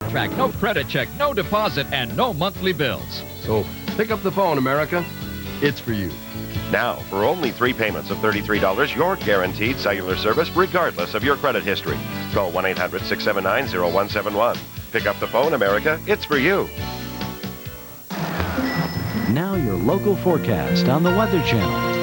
track, no credit check, no deposit, and no monthly bills. So pick up the phone, America. It's for you. Now, for only 3 payments of $33, you're guaranteed cellular service regardless of your credit history. Call 1-800-679-0171. Pick up the phone, America. It's for you. Now your local forecast on the Weather Channel.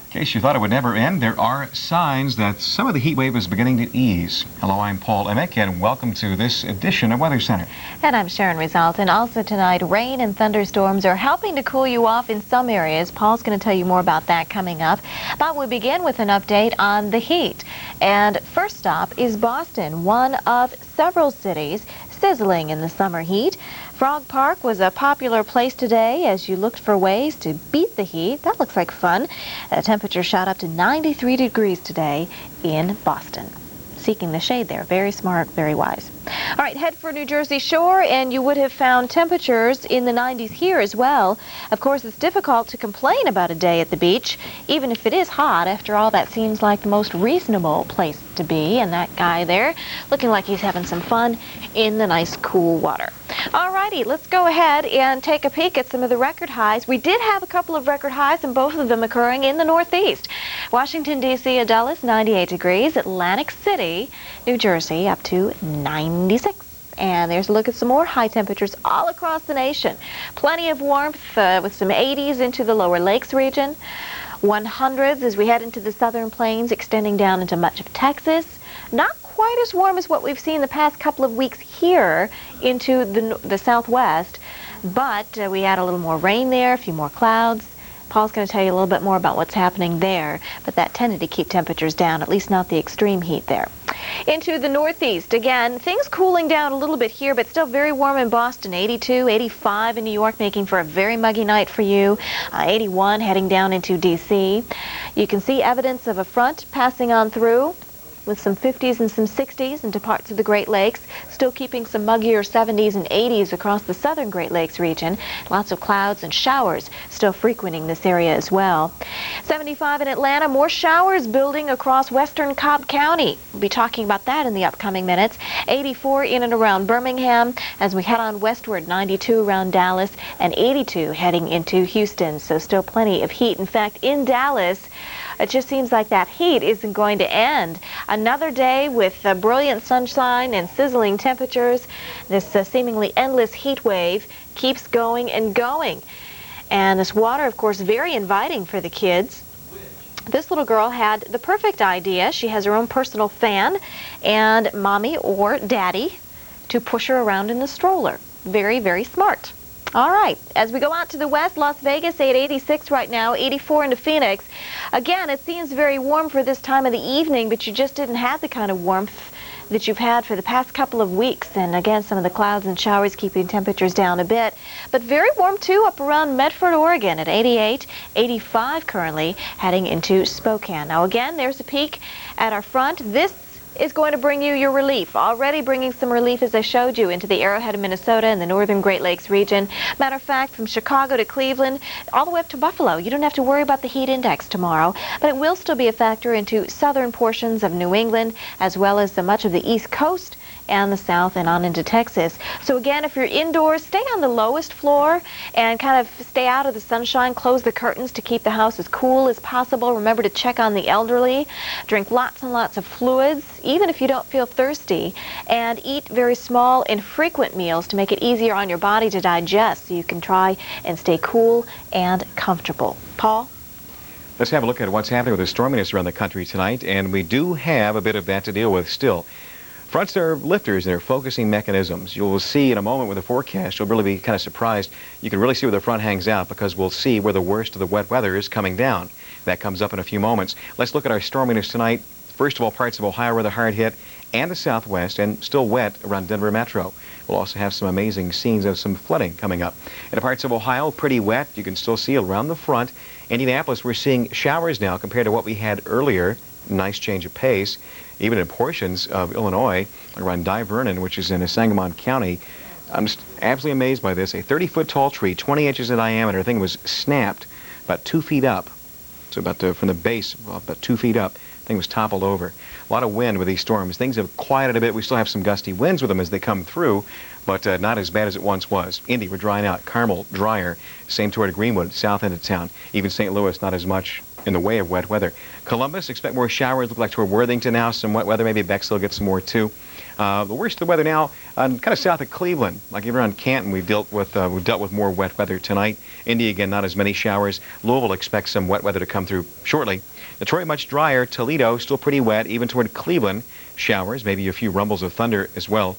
In case you thought it would never end, there are signs that some of the heat wave is beginning to ease. Hello, I'm Paul Emick, and welcome to this edition of Weather Center. And I'm Sharon Result. And also tonight, rain and thunderstorms are helping to cool you off in some areas. Paul's going to tell you more about that coming up. But we begin with an update on the heat. And first stop is Boston, one of several cities sizzling in the summer heat. Frog Park was a popular place today as you looked for ways to beat the heat. That looks like fun. The temperature shot up to 93 degrees today in Boston. Seeking the shade there. Very smart, very wise. All right, head for New Jersey shore, and you would have found temperatures in the 90s here as well. Of course, it's difficult to complain about a day at the beach, even if it is hot. After all, that seems like the most reasonable place to be. And that guy there, looking like he's having some fun in the nice, cool water. All righty, let's go ahead and take a peek at some of the record highs. We did have a couple of record highs, and both of them occurring in the Northeast. Washington, D.C. and Dulles, 98 degrees. Atlantic City, New Jersey, up to 96. And there's a look at some more high temperatures all across the nation. Plenty of warmth with some 80s into the lower lakes region. 100s as we head into the southern plains, extending down into much of Texas. Not quite as warm as what we've seen the past couple of weeks here into the southwest, but we had a little more rain there, a few more clouds. Paul's going to tell you a little bit more about what's happening there, but that tended to keep temperatures down, at least not the extreme heat there. Into the Northeast, again, things cooling down a little bit here, but still very warm in Boston, 82, 85 in New York, making for a very muggy night for you, 81 heading down into D.C. You can see evidence of a front passing on through, with some 50s and some 60s into parts of the Great Lakes, still keeping some muggier 70s and 80s across the southern Great Lakes region. Lots of clouds and showers still frequenting this area as well. 75 in Atlanta, more showers building across western Cobb County. We'll be talking about that in the upcoming minutes. 84 in and around Birmingham as we head on westward, 92 around Dallas, and 82 heading into Houston. So still plenty of heat. In fact, in Dallas, it just seems like that heat isn't going to end. Another day with brilliant sunshine and sizzling temperatures. This seemingly endless heat wave keeps going and going. And this water, of course, very inviting for the kids. This little girl had the perfect idea. She has her own personal fan and mommy or daddy to push her around in the stroller. Very, very smart. All right, as we go out to the west, Las Vegas at 86 right now, 84 into Phoenix. Again, it seems very warm for this time of the evening, but you just didn't have the kind of warmth that you've had for the past couple of weeks. And again, some of the clouds and showers keeping temperatures down a bit. But very warm too up around Medford, Oregon at 88, 85 currently heading into Spokane. Now again, there's a peak at our front. This is going to bring you your relief. Already bringing some relief, as I showed you, into the Arrowhead of Minnesota and the northern Great Lakes region. Matter of fact, from Chicago to Cleveland, all the way up to Buffalo. You don't have to worry about the heat index tomorrow, but it will still be a factor into southern portions of New England, as well as much of the East Coast and the south and on into Texas. So again, if you're indoors, stay on the lowest floor and kind of stay out of the sunshine. Close the curtains to keep the house as cool as possible. Remember to check on the elderly. Drink lots and lots of fluids, even if you don't feel thirsty. And eat very small, infrequent meals to make it easier on your body to digest so you can try and stay cool and comfortable. Paul? Let's have a look at what's happening with the storminess around the country tonight, and we do have a bit of that to deal with still. Fronts are lifters, and they're focusing mechanisms. You will see in a moment with the forecast, you'll really be kind of surprised. You can really see where the front hangs out because we'll see where the worst of the wet weather is coming down. That comes up in a few moments. Let's look at our storminess tonight. First of all, parts of Ohio rather hard hit, and the southwest, and still wet around Denver Metro. We'll also have some amazing scenes of some flooding coming up. In the parts of Ohio, pretty wet. You can still see around the front. Indianapolis, we're seeing showers now compared to what we had earlier. Nice change of pace. Even in portions of Illinois, around Vernon, which is in Sangamon County. I'm just absolutely amazed by this. A 30-foot tall tree, 20 inches in diameter. The thing was snapped about 2 feet up. So from the base, about 2 feet up. The thing was toppled over. A lot of wind with these storms. Things have quieted a bit. We still have some gusty winds with them as they come through, but not as bad as it once was. Indy, we're drying out. Carmel, drier. Same toward Greenwood, south end of town. Even St. Louis, not as much in the way of wet weather. Columbus, expect more showers. Look like toward Worthington now, some wet weather. Maybe Bexhill gets some more too. The worst of the weather now, kind of south of Cleveland, like even around Canton, we've dealt with more wet weather tonight. Indy, again, not as many showers. Louisville expects some wet weather to come through shortly. Detroit, much drier. Toledo, still pretty wet. Even toward Cleveland, showers. Maybe a few rumbles of thunder as well.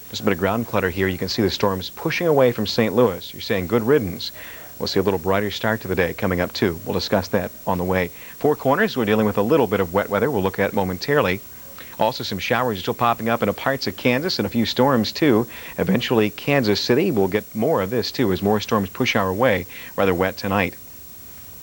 Just a bit of ground clutter here. You can see the storms pushing away from St. Louis. You're saying good riddance. We'll see a little brighter start to the day coming up, too. We'll discuss that on the way. Four Corners, we're dealing with a little bit of wet weather we'll look at momentarily. Also, some showers still popping up in parts of Kansas and a few storms, too. Eventually, Kansas City will get more of this, too, as more storms push our way. Rather wet tonight.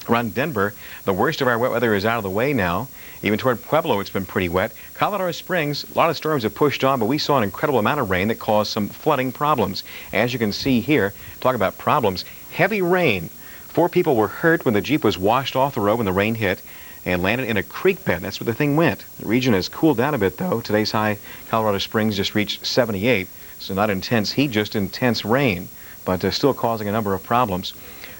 Around Denver, the worst of our wet weather is out of the way now. Even toward Pueblo, it's been pretty wet. Colorado Springs, a lot of storms have pushed on, but we saw an incredible amount of rain that caused some flooding problems. As you can see here, talk about problems. Heavy rain. 4 people were hurt when the Jeep was washed off the road when the rain hit and landed in a creek bed. That's where the thing went. The region has cooled down a bit, though. Today's high, Colorado Springs, just reached 78. So not intense heat, just intense rain, but still causing a number of problems.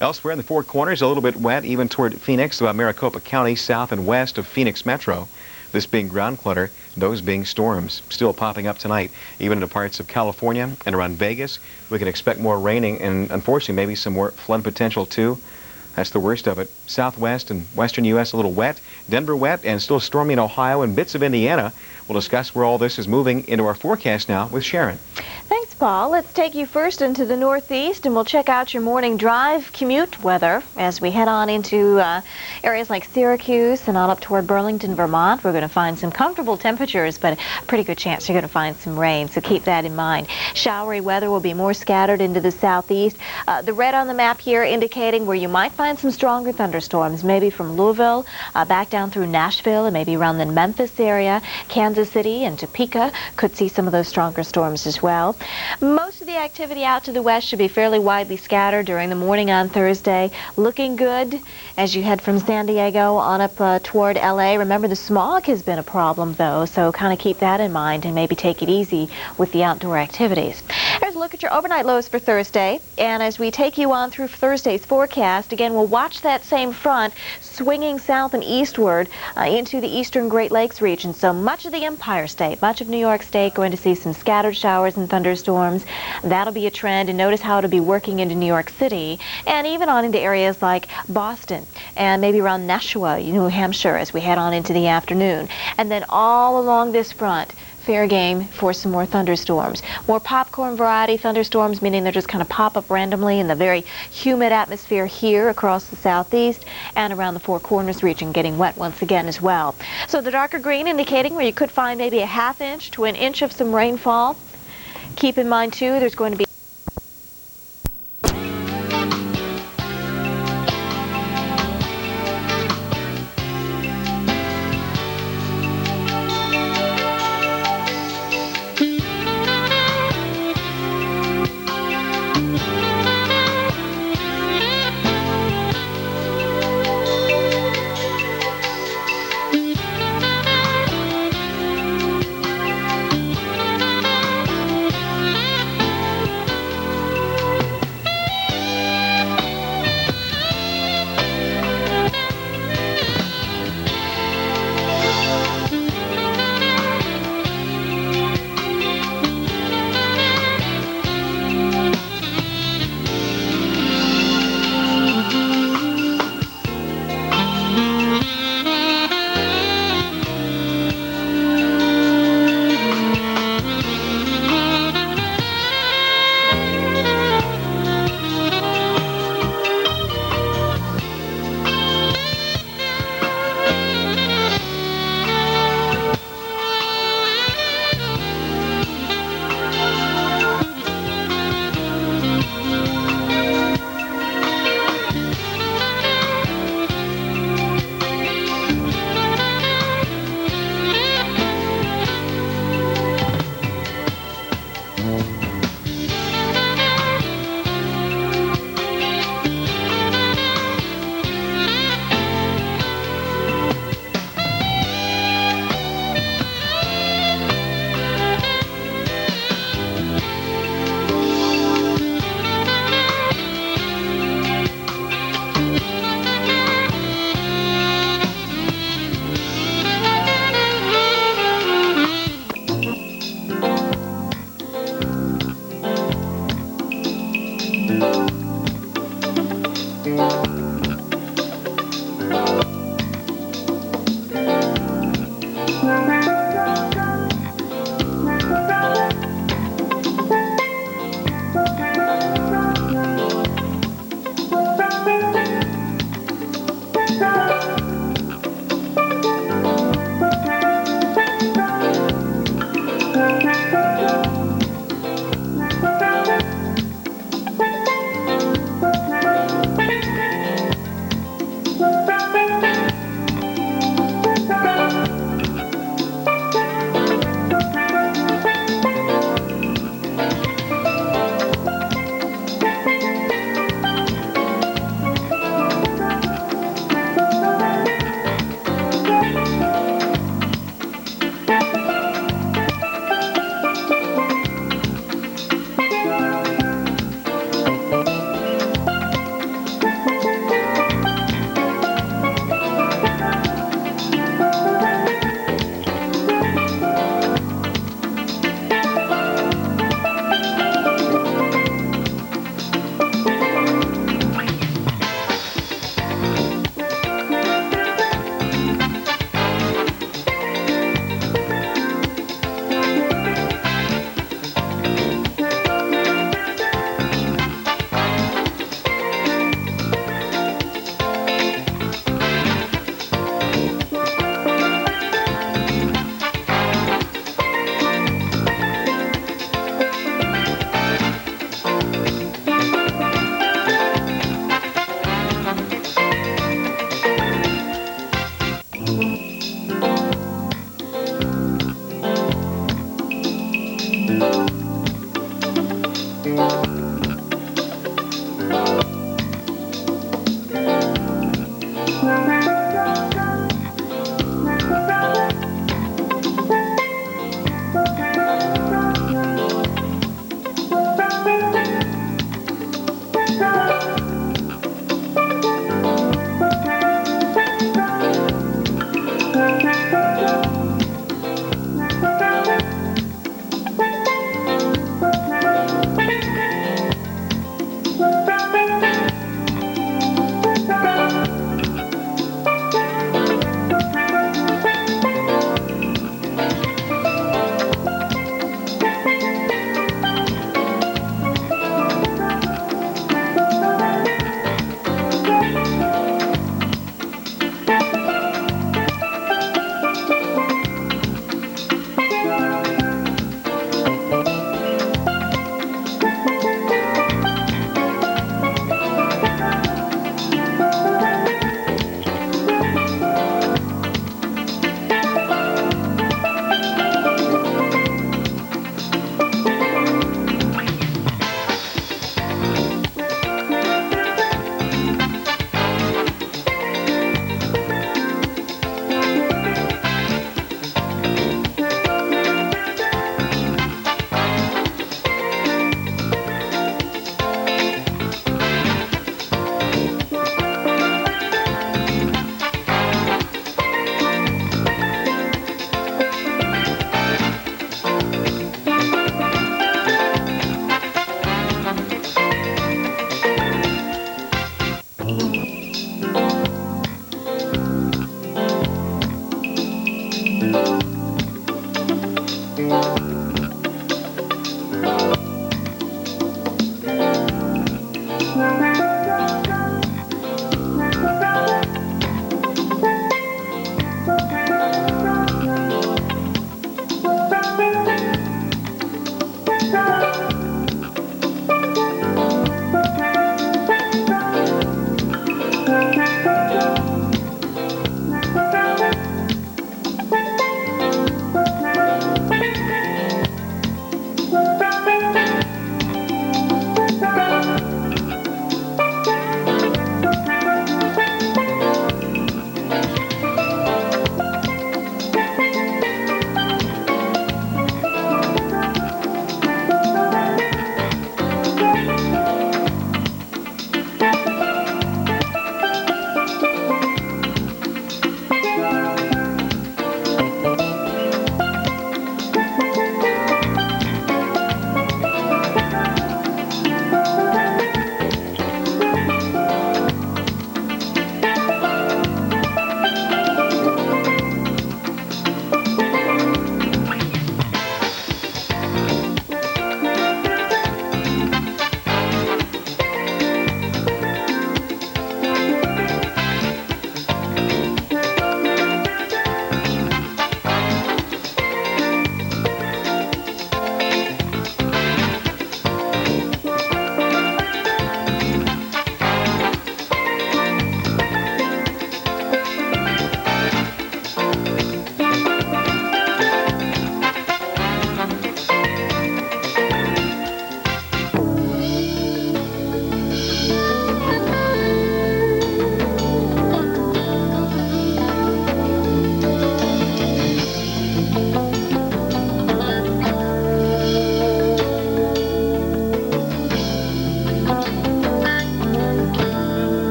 Elsewhere in the Four Corners, a little bit wet, even toward Phoenix, about Maricopa County, south and west of Phoenix Metro. This being ground clutter, those being storms, still popping up tonight. Even into parts of California and around Vegas, we can expect more raining and, unfortunately, maybe some more flood potential, too. That's the worst of it. Southwest and western U.S. a little wet. Denver wet and still stormy in Ohio and bits of Indiana. We'll discuss where all this is moving into our forecast now with Sharon. Thanks, Paul. Let's take you first into the Northeast, and we'll check out your morning drive commute weather as we head on into areas like Syracuse and on up toward Burlington, Vermont. We're going to find some comfortable temperatures, but a pretty good chance you're going to find some rain, so keep that in mind. Showery weather will be more scattered into the southeast. The red on the map here indicating where you might find some stronger thunderstorms, maybe from Louisville back down through Nashville and maybe around the Memphis area. Kansas City and Topeka could see some of those stronger storms as well. Most of the activity out to the west should be fairly widely scattered during the morning on Thursday. Looking good as you head from San Diego on up toward LA. Remember, the smog has been a problem, though, so kind of keep that in mind and maybe take it easy with the outdoor activities. Here's a look at your overnight lows for Thursday. And as we take you on through Thursday's forecast, again, we'll watch that same front swinging south and eastward into the eastern Great Lakes region. So much of the Empire State, much of New York State going to see some scattered showers and thunderstorms. That'll be a trend, and notice how it'll be working into New York City and even on into areas like Boston and maybe around Nashua, New Hampshire, as we head on into the afternoon. And then all along this front, fair game for some more thunderstorms. More popcorn variety thunderstorms, meaning they're just kind of pop up randomly in the very humid atmosphere here across the southeast and around the Four Corners region, getting wet once again as well. So the darker green indicating where you could find maybe a ½ inch to an inch of some rainfall. Keep in mind too, there's going to be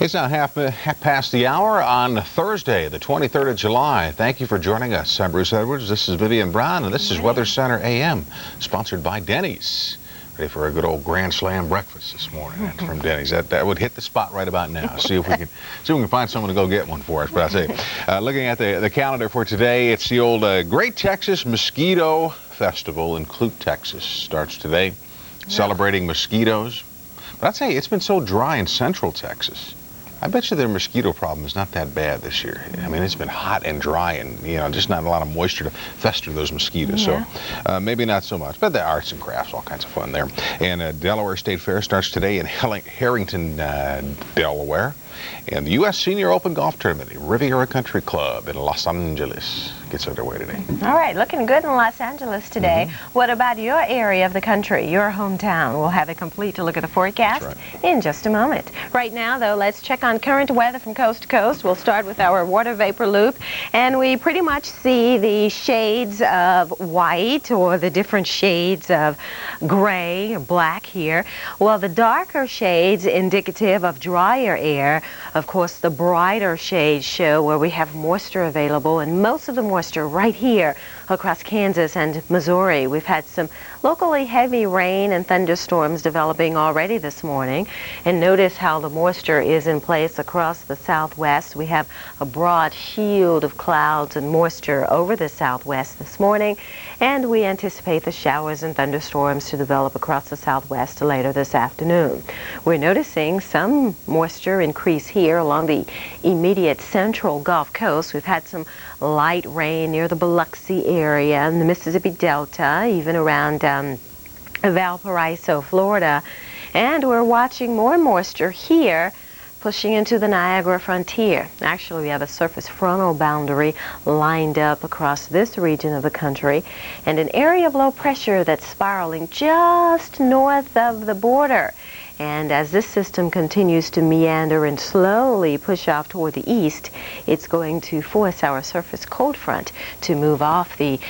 It's now half past the hour on Thursday, the 23rd of July. Thank you for joining us. I'm Bruce Edwards. This is Vivian Brown, and this is Weather Center AM, sponsored by Denny's. Ready for a good old Grand Slam breakfast this morning from Denny's. That would hit the spot right about now. See if we can find someone to go get one for us. But I say, looking at the calendar for today, it's the old Great Texas Mosquito Festival in Clute, Texas. Starts today, celebrating mosquitoes. But I'd say it's been so dry in Central Texas. I bet you their mosquito problem is not that bad this year. I mean, it's been hot and dry and, just not a lot of moisture to fester those mosquitoes. Yeah. So maybe not so much. But the arts and crafts, all kinds of fun there. And Delaware State Fair starts today in Harrington, Delaware. And the U.S. Senior Open Golf Tournament at Riviera Country Club in Los Angeles gets underway today. All right, looking good in Los Angeles today. What about your area of the country, your hometown? We'll have a complete look at the forecast in just a moment. Right now, though, let's check on current weather from coast to coast. We'll start with our water vapor loop, and we pretty much see the shades of white or the different shades of gray or black here. Well, the darker shades indicative of drier air. Of course, the brighter shades show where we have moisture available, and most of the moisture right here across Kansas and Missouri. We've had some locally heavy rain and thunderstorms developing already this morning. And notice how the moisture is in place across the southwest. We have a broad shield of clouds and moisture over the southwest this morning, and we anticipate the showers and thunderstorms to develop across the southwest later this afternoon. We're noticing some moisture increase here along the immediate central Gulf Coast. We've had some light rain near the Biloxi area and the Mississippi Delta, even around Valparaiso, Florida. And we're watching more moisture here pushing into the Niagara frontier. Actually, we have a surface frontal boundary lined up across this region of the country and an area of low pressure that's spiraling just north of the border. And as this system continues to meander and slowly push off toward the east, it's going to force our surface cold front to move off the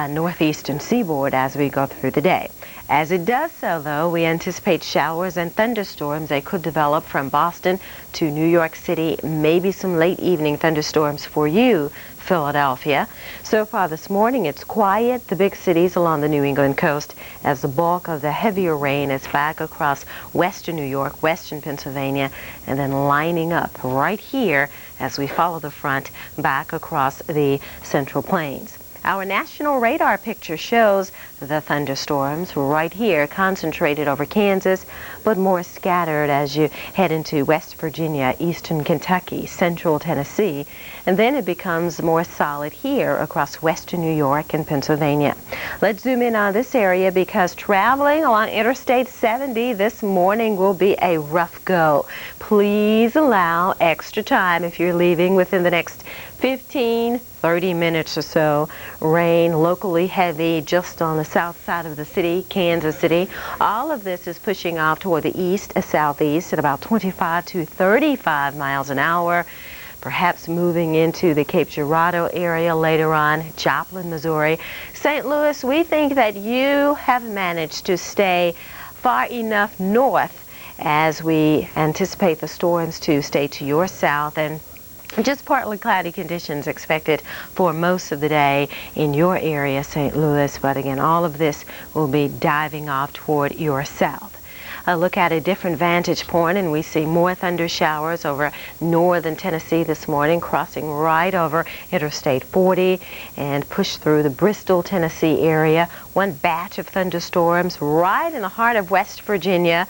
northeastern seaboard as we go through the day. As it does so, though, we anticipate showers and thunderstorms. They could develop from Boston to New York City, maybe some late evening thunderstorms for you, Philadelphia. So far this morning, it's quiet, the big cities along the New England coast, as the bulk of the heavier rain is back across western New York, western Pennsylvania, and then lining up right here as we follow the front back across the Central Plains. Our national radar picture shows the thunderstorms right here concentrated over Kansas, but more scattered as you head into West Virginia, eastern Kentucky, central Tennessee, and then it becomes more solid here across western New York and Pennsylvania. Let's zoom in on this area because traveling along Interstate 70 this morning will be a rough go. Please allow extra time if you're leaving within the next 15-30 minutes or so. Rain locally heavy just on the south side of the city, Kansas City. All of this is pushing off toward the east, southeast at about 25 to 35 miles an hour. Perhaps moving into the Cape Girardeau area later on, Joplin, Missouri. St. Louis, we think that you have managed to stay far enough north as we anticipate the storms to stay to your south, and just partly cloudy conditions expected for most of the day in your area, St. Louis. But again, all of this will be diving off toward your south. Look at a different vantage point, and we see more thunder showers over northern Tennessee this morning, crossing right over Interstate 40 and push through the Bristol, Tennessee area. One batch of thunderstorms right in the heart of West Virginia.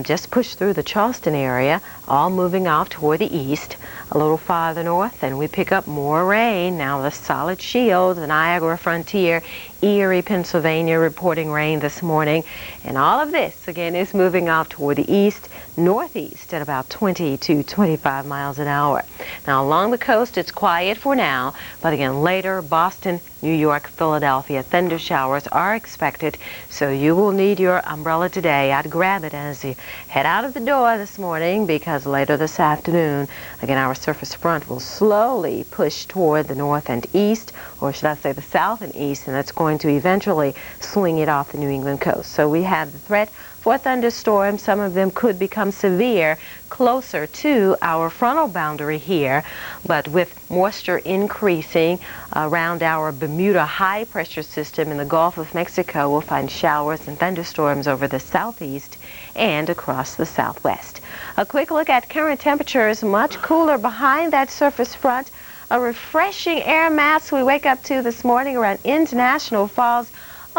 Just push through the Charleston area, all moving off toward the east. A little farther north, and we pick up more rain. Now the solid shield, the Niagara frontier, Erie, Pennsylvania, reporting rain this morning. And all of this, again, is moving off toward the east, northeast at about 20 to 25 miles an hour. Now along the coast, it's quiet for now, but again, later, Boston, New York, Philadelphia, thunder showers are expected, so you will need your umbrella today. I'd grab it as you head out of the door this morning, because later this afternoon, again, our surface front will slowly push toward the north and east, or should I say the south and east, and that's going to eventually swing it off the New England coast. So we have the threat for thunderstorms. Some of them could become severe closer to our frontal boundary here, but with moisture increasing around our Bermuda high pressure system in the Gulf of Mexico, we'll find showers and thunderstorms over the southeast and across the southwest. A quick look at current temperatures, much cooler behind that surface front. A refreshing air mass we wake up to this morning around International Falls.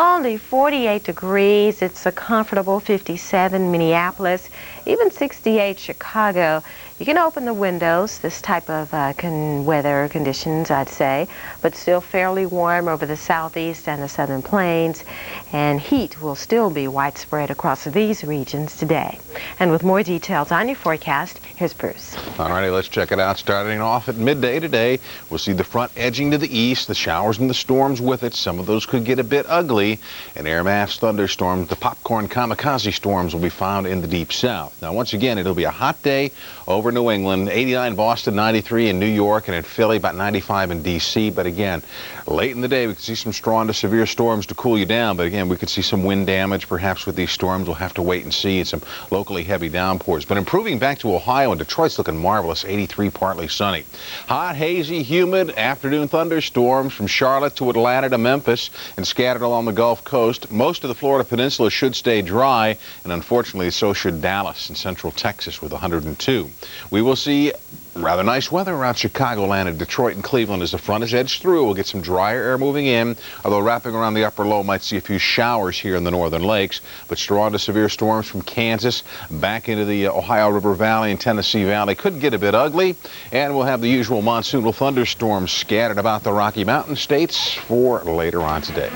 Only 48 degrees. It's a comfortable 57 Minneapolis, even 68 Chicago. You can open the windows, this type of weather conditions, I'd say, but still fairly warm over the southeast and the southern plains. And heat will still be widespread across these regions today. And with more details on your forecast, here's Bruce. All righty, let's check it out. Starting off at midday today, we'll see the front edging to the east, the showers and the storms with it. Some of those could get a bit ugly. And air mass thunderstorms, the popcorn kamikaze storms will be found in the deep south. Now, once again, it'll be a hot day over New England, 89 Boston, 93 in New York, and in Philly, about 95 in D.C. But again, late in the day, we could see some strong to severe storms to cool you down. But again, we could see some wind damage perhaps with these storms. We'll have to wait and see, and some locally heavy downpours. But improving back to Ohio, and Detroit's looking marvelous, 83, partly sunny. Hot, hazy, humid afternoon thunderstorms from Charlotte to Atlanta to Memphis and scattered along the Gulf Coast. Most of the Florida Peninsula should stay dry, and unfortunately so should Dallas and central Texas with 102. We will see rather nice weather around Chicagoland and Detroit and Cleveland as the front is edged through. We'll get some drier air moving in, although wrapping around the upper low might see a few showers here in the northern lakes. But strong to severe storms from Kansas back into the Ohio River Valley and Tennessee Valley could get a bit ugly. And we'll have the usual monsoonal thunderstorms scattered about the Rocky Mountain states for later on today.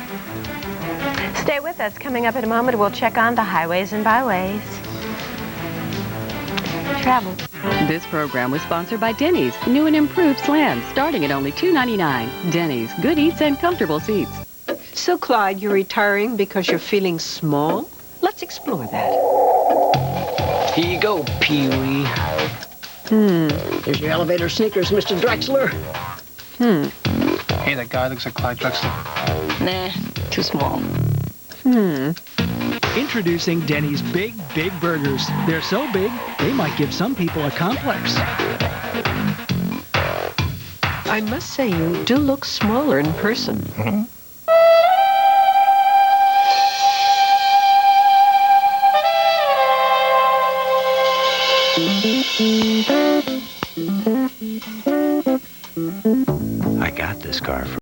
Stay with us. Coming up in a moment, we'll check on the highways and byways. Travel. This program was sponsored by Denny's. New and improved slams, starting at only $2.99. Denny's, good eats and comfortable seats. So, Clyde, you're retiring because you're feeling small? Let's explore that. Here you go, Pee-wee. Here's your elevator sneakers, Mr. Drexler. Hey, that guy looks like Clyde Drexler. Nah, too small. Introducing Denny's Big Burgers. They're so big, they might give some people a complex. I must say, you do look smaller in person. I got this car from